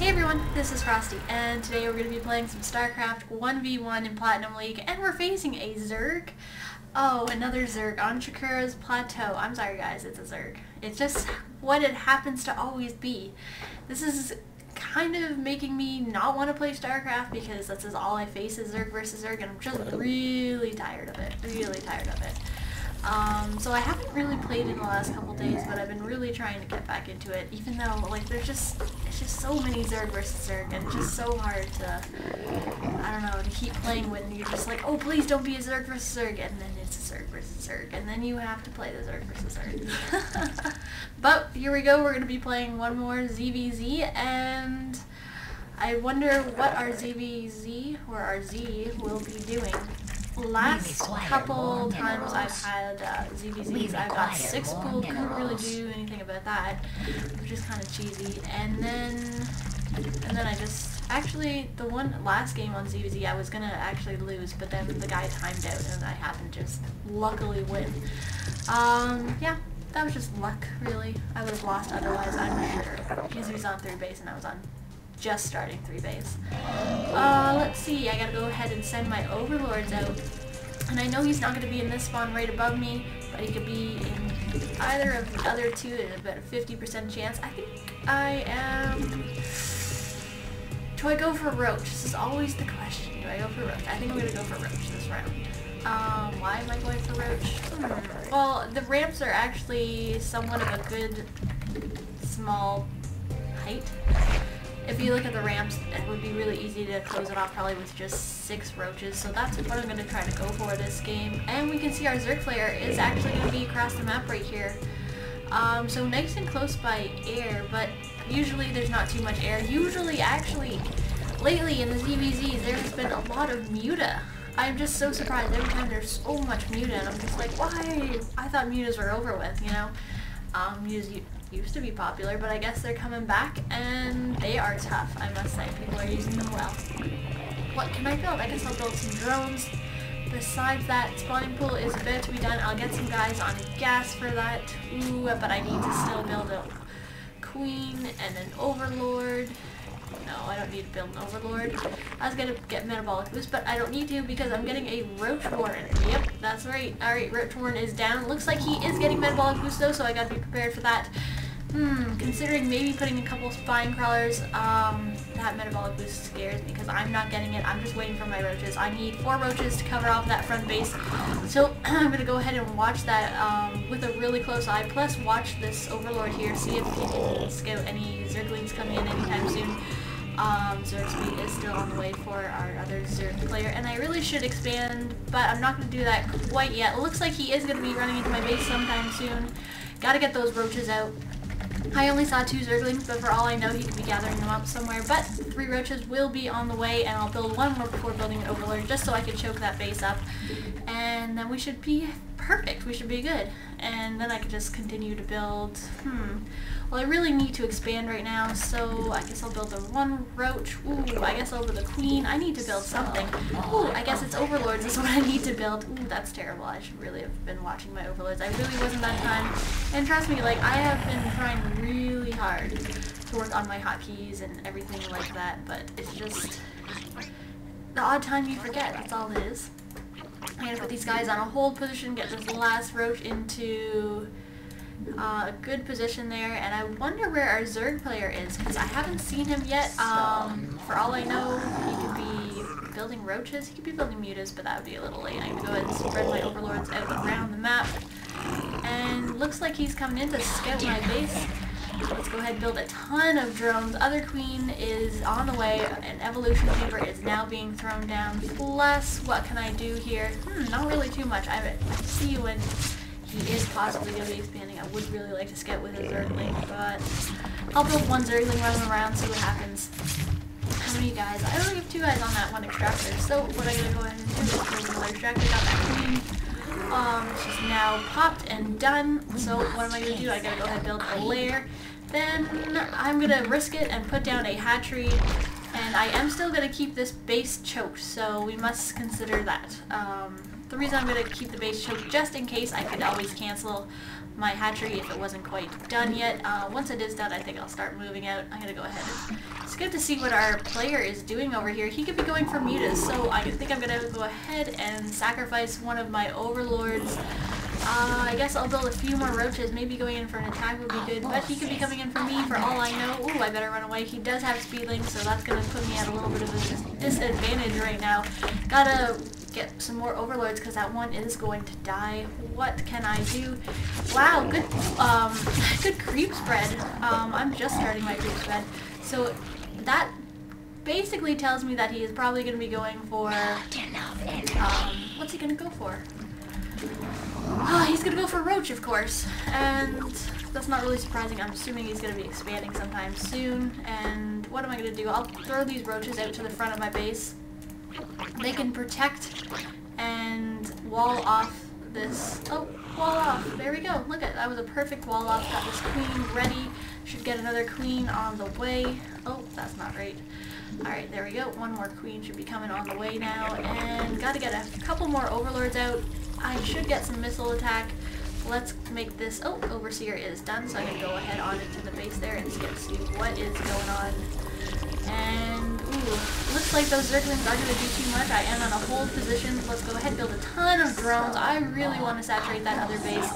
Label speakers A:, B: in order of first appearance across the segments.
A: Hey everyone, this is Frosty, and today we're going to be playing some StarCraft 1v1 in Platinum League, and we're facing a Zerg. Oh, another Zerg on Chikura's Plateau. I'm sorry guys, it's a Zerg. It's just what it happens to always be. This is kind of making me not want to play StarCraft because this is all I face is Zerg versus Zerg, and I'm just really tired of it. So I haven't really played in the last couple days, but I've been really trying to get back into it, even though, like, it's just so many Zerg versus Zerg, and it's just so hard to, I don't know, to keep playing when you're just like, oh, please don't be a Zerg versus Zerg, and then it's a Zerg versus Zerg, and then you have to play the Zerg versus Zerg. But here we go, we're going to be playing one more ZVZ, and I wonder what our ZVZ, or our Z, will be doing. Last couple times I've had ZVZs, I've got 6 pool, couldn't really do anything about that, which is kind of cheesy, and then I just, actually, the one last game on ZVZ I was gonna actually lose, but then the guy timed out and I happened to just luckily win. Yeah, that was just luck, really. I would have lost otherwise, I'm sure, because he was on 3rd base and I was on just starting 3 base. Let's see, I gotta go ahead and send my overlords out. And I know he's not gonna be in this spawn right above me, but he could be in either of the other two. There's about a 50% chance. I think I am... Do I go for Roach? This is always the question. Do I go for Roach? I think I'm gonna go for Roach this round. Why am I going for Roach? Well, the ramps are actually somewhat of a good small height. If you look at the ramps, it would be really easy to close it off probably with just 6 roaches, so that's what I'm going to try to go for this game. And we can see our Zerg player is actually going to be across the map right here. So nice and close by air, but usually there's not too much air. Usually, actually, lately in the ZVZs, there has been a lot of muta. I'm just so surprised every time there's so much muta, and I'm just like, why? I thought mutas were over with, you know? Mutas used to be popular, but I guess they're coming back, and they are tough, I must say. People are using them well. What can I build? I guess I'll build some drones. Besides that, spawning pool is about to be done. I'll get some guys on gas for that. Ooh, but I need to still build a queen and an overlord. No, I don't need to build an overlord. I was going to get metabolic boost, but I don't need to because I'm getting a roach warren. Yep, that's right. Alright, roach warren is down. Looks like he is getting metabolic boost though, so I got to be prepared for that. Considering maybe putting a couple spine crawlers, that metabolic boost scares me because I'm not getting it. I'm just waiting for my roaches. I need 4 roaches to cover off that front base. So I'm going to go ahead and watch that with a really close eye. Plus watch this overlord here, see if he can scout any zerglings coming in anytime soon. Zerg speed is still on the way for our other Zerg player, and I really should expand, but I'm not going to do that quite yet. It looks like he is going to be running into my base sometime soon. Gotta get those roaches out. I only saw 2 Zerglings, but for all I know he could be gathering them up somewhere, but 3 roaches will be on the way, and I'll build 1 more before building an overlord, just so I can choke that base up, and then we should be perfect, we should be good, and then I can just continue to build, well, I really need to expand right now, so I guess I'll build the 1 roach. Ooh, I guess over the queen. I need to build something. Ooh, I guess it's overlords is what I need to build. Ooh, that's terrible. I should really have been watching my overlords. I really wasn't that time. And trust me, like, I have been trying really hard to work on my hotkeys and everything like that, but it's just the odd time you forget. That's all it is. I'm gonna put these guys on a hold position, get this last roach into a good position there, and I wonder where our Zerg player is, because I haven't seen him yet. For all I know, he could be building roaches, he could be building mutas, but that would be a little late. I'm going to go ahead and spread my overlords out around the map, and looks like he's coming in to scout my base. Let's go ahead and build a ton of drones. Other queen is on the way, an evolution chamber is now being thrown down, plus what can I do here? Not really too much. I see you when he is possibly going to be expanding. I would really like to scout with a Zergling, but I'll build 1 Zergling running around, see what happens. How many guys? I only have 2 guys on that 1 extractor, so what I'm going to go ahead and do is build another extractor. Got that queen. She's now popped and done, so what am I going to do? I got to go ahead and build a lair. Then I'm going to risk it and put down a hatchery, and I am still going to keep this base choked, so we must consider that. The reason I'm going to keep the base choked, just in case, I could always cancel my hatchery if it wasn't quite done yet. Once it is done, I think I'll start moving out. I'm going to go ahead and it's good to see what our player is doing over here. He could be going for mutas, so I think I'm going to go ahead and sacrifice one of my overlords. I guess I'll build a few more roaches. Maybe going in for an attack would be good, but he could be coming in for me for all I know. Ooh, I better run away. He does have speedlings, so that's going to put me at a little bit of a disadvantage right now. Gotta get some more overlords because that one is going to die. What can I do? Wow, good good creep spread. I'm just starting my creep spread. So that basically tells me that he is probably going to be going for, what's he going to go for? He's going to go for roach, of course, and that's not really surprising. I'm assuming he's going to be expanding sometime soon, and what am I going to do? I'll throw these roaches out to the front of my base. They can protect and wall off this. Oh, wall off. There we go. Look at that. Was a perfect wall off. Got this queen ready. Should get another queen on the way. Oh, that's not right. Alright, there we go. One more queen should be coming on the way now. And gotta get a couple more overlords out. I should get some missile attack. Let's make this. Oh, overseer is done, so I can go ahead on into the base there and just get to see what is going on. And, ooh, looks like those Zerglings aren't going to do too much. I am in a hold position. Let's go ahead and build a ton of drones. I really want to saturate that other base.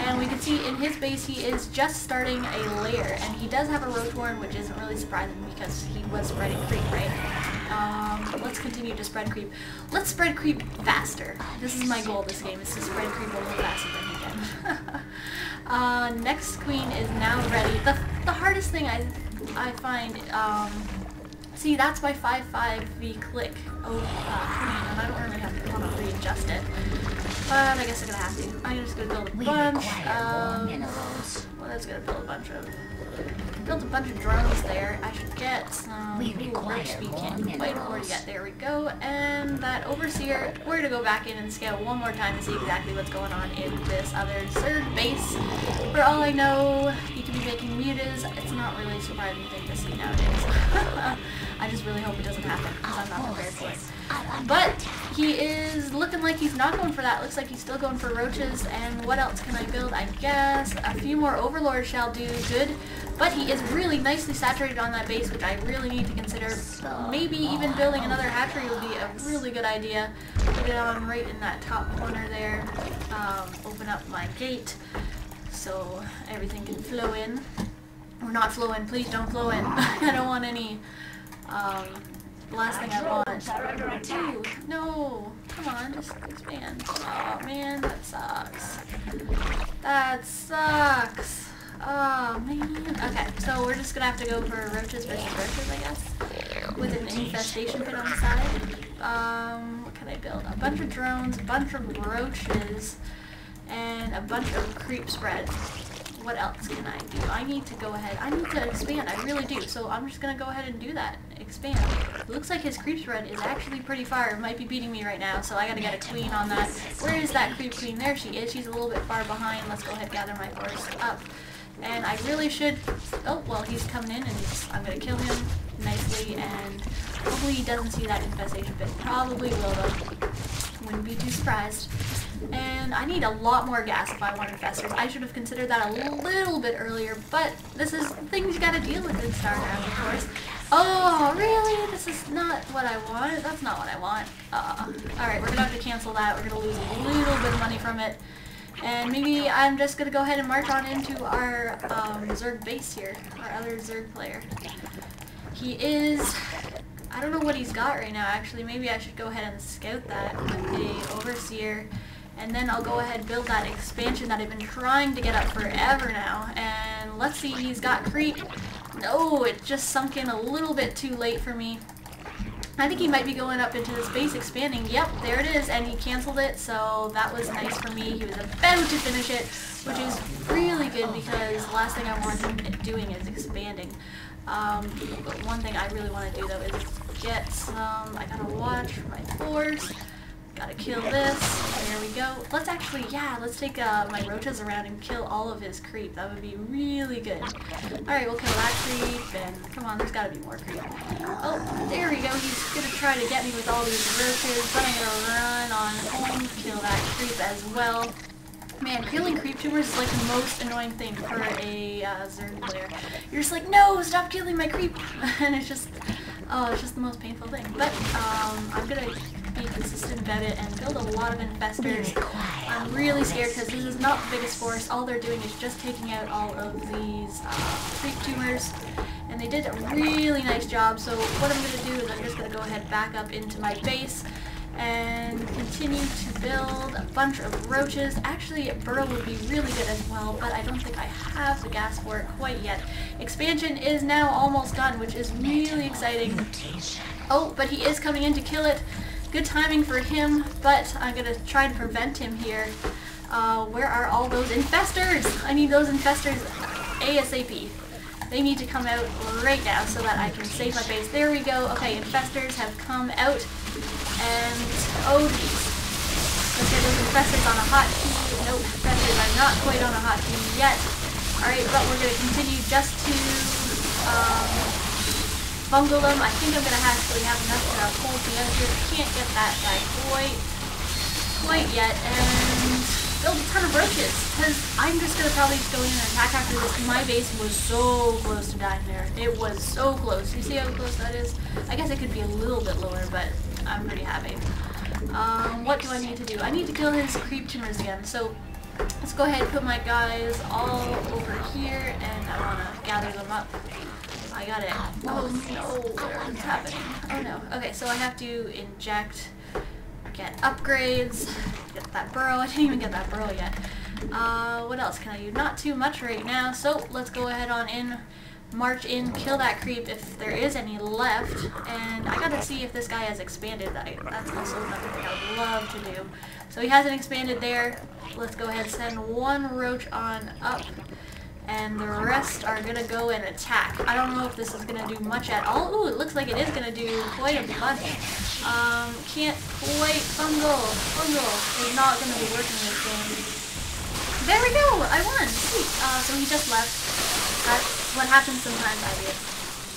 A: And we can see in his base he is just starting a lair. And he does have a roach warren, which isn't really surprising because he was spreading creep, right? Let's continue to spread creep. Let's spread creep faster. This is my goal this game, is to spread creep a little faster than he can. Next queen is now ready. The hardest thing I find, see, that's my 5-5 click queen, and I don't really want to readjust it. But I guess I'm gonna have to. I'm just gonna build a bunch of. Well, that's gonna build a bunch of drones there. I should get some. Roach speed can't quite afford to get. There we go. And that overseer, we're gonna go back in and scale one more time to see exactly what's going on in this other Zerg base. For all I know, he could be making mutas. It's not really a surprising thing to see nowadays. I just really hope it doesn't happen because I'm not prepared for it. But he is looking like he's not going for that. Looks like he's still going for roaches. And what else can I build? I guess a few more overlords shall do good. But he is really nicely saturated on that base, which I really need to consider. Maybe even building another hatchery would be a really good idea. Put it on right in that top corner there. Open up my gate so everything can flow in. Or not flow in. Please don't flow in. I don't want any... the last thing I want. Ooh, no, come on, just expand. Oh man, that sucks. That sucks. Oh man. Okay, so we're just gonna have to go for roaches versus roaches, I guess, with an infestation pit on the side. What can I build? A bunch of drones, a bunch of roaches, and a bunch of creep spread. What else can I do? I need to go ahead. I need to expand. I really do. So I'm just going to go ahead and do that. Expand. It looks like his creep spread is actually pretty far. It might be beating me right now, so I got to get a queen on that. Where is that creep queen? There she is. She's a little bit far behind. Let's go ahead and gather my force up. And I really should... Oh, well, he's coming in, and I'm going to kill him nicely, and hopefully he doesn't see that infestation pit. Probably will, though. Wouldn't be too surprised. And I need a lot more gas if I want infestors. I should have considered that a little bit earlier, but this is things you gotta deal with in StarCraft, of course. Oh, really? This is not what I want? That's not what I want. Alright, we're gonna have to cancel that. We're gonna lose a little bit of money from it. And maybe I'm just gonna go ahead and march on into our Zerg base here. Our other Zerg player. He is... I don't know what he's got right now, actually. Maybe I should go ahead and scout that with a overseer. And then I'll go ahead and build that expansion that I've been trying to get up forever now. And let's see, he's got creep. No, it just sunk in a little bit too late for me. I think he might be going up into this base expanding. Yep, there it is, and he canceled it, so that was nice for me. He was about to finish it, which is really good because the last thing I want him doing is expanding. But one thing I really want to do, though, is get some... I gotta watch my force. Gotta kill this. There we go. Let's actually, yeah, let's take my roaches around and kill all of his creep. That would be really good. Alright, we'll kill that creep, and come on, there's gotta be more creep. Oh, there we go. He's gonna try to get me with all these roaches, but I'm gonna run on home, kill that creep as well. Man, killing creep tumors is like the most annoying thing for a Zerg player. You're just like, no, stop killing my creep! And it's just, oh, it's just the most painful thing. But I'm gonna be consistent about it and build a lot of infestors. I'm really scared because this is not the biggest force. All they're doing is just taking out all of these creep tumors. And they did a really nice job. So what I'm gonna do is I'm just gonna go ahead back up into my base and continue to build a bunch of roaches. Actually, burrow would be really good as well, but I don't think I have the gas for it quite yet. Expansion is now almost done, which is really exciting. Oh, but he is coming in to kill it. Good timing for him, but I'm gonna try to prevent him here. Where are all those infestors? I need those infestors ASAP. They need to come out right now so that I can save my base. There we go. Okay, infestors have come out. And, oh geez. Let's get those infestors on a hotkey. Nope, infestors are not quite on a hotkey yet. Alright, but we're going to continue just to bungle them. I think I'm going to actually have enough to hold me out here. Can't get that guy quite yet. And build a ton of roaches, because I'm just going to probably just go in and attack after this. My base was so close to dying there. It was so close. You see how close that is? I guess it could be a little bit lower, but I'm pretty happy. What do I need to do? I need to kill his creep tumors again. So let's go ahead and put my guys all over here, and I want to gather them up. I got it. Oh no, what is happening? Oh no. Okay, so I have to inject, get upgrades, get that burrow. I didn't even get that burrow yet. What else can I do? Not too much right now, so let's go ahead on in. March in, kill that creep if there is any left, and I gotta see if this guy has expanded. That's also another thing I would love to do. So he hasn't expanded there. Let's go ahead and send one roach on up, and the rest are gonna go and attack. I don't know if this is gonna do much at all. Ooh, it looks like it is gonna do quite a bunch. Can't quite fungal. Fungal is not gonna be working this game. There we go! I won! Sweet. So he just left. That's what happens sometimes I get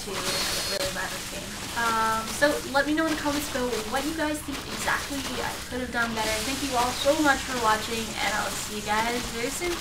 A: really bad at this game. So let me know in the comments below what you guys think exactly I could have done better. Thank you all so much for watching, and I'll see you guys very soon.